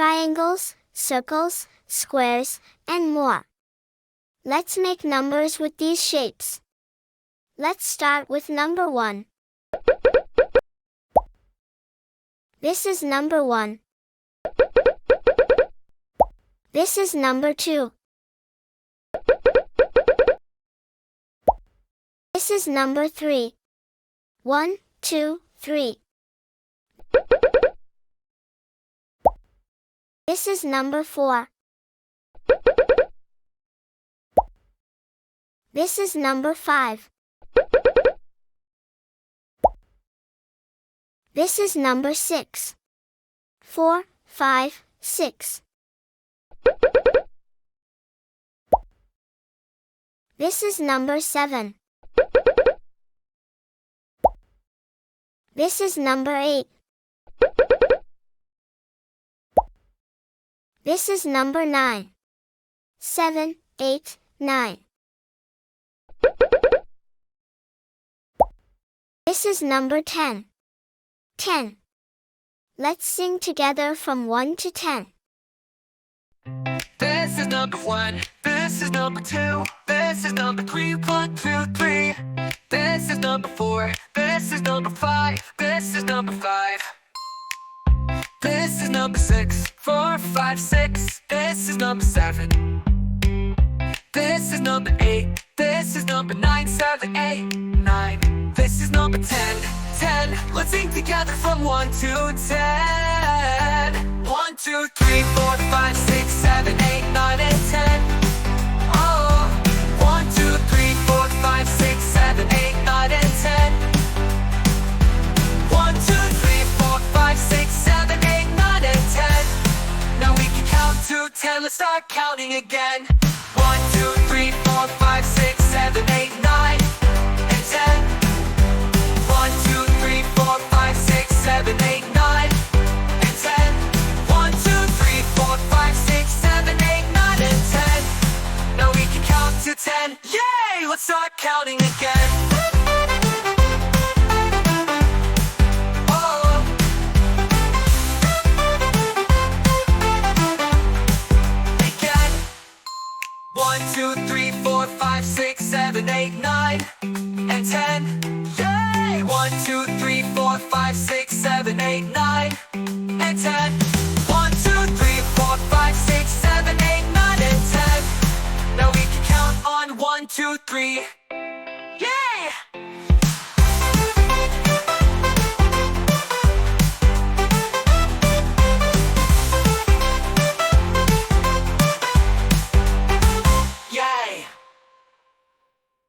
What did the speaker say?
triangles, circles, squares, and more. Let's make numbers with these shapes. Let's start with number 1. This is number 1. This is number 2. This is number 3. 1, 2, 3. This is number 4. This is number 5. This is number 6. 4, 5, 6. This is number 7. This is number 8. This is number 9. 7, 8, 9. This is number 10. 10. Let's sing together from 1 to 10. This is number 1. This is number 2. This is number 3. 1, 2, 3. This is number 4. This is number 5. This is number 5. This is number 6. 4, 5, 6. This is number 7. This is number 8. This is number 9. 7, 8, 9. This is number 10. 10. Let's sing together from 1 to 10. 1, 2, 3, 4, 5, 6, 7, 8, 9, and 10. Oh, 1, 2, 3, 4, 5, 6, 7, 8, 9, and 10. 1, 2, 3, 4, 5, 6, 7, 8, 9, and 10. Now we can count to 10. Let's start counting again. 1, 2, 3, 4, 5, 6, 7, 8, 9, and 10. 1, 2, 3, 4, 5, 6, 7, 8, 9, and 10. 1, 2, 3, 4, 5, 6, 7, 8, 9, and 10. Now we can count to 10. Yay! Let's start counting again. Oh. Again. 1, 2, 3, 4, 5, 6, 7, 8, 9, and 10. Yay! 1, 2, 3, 4, 5, 6, 7, 8, 9, and 10.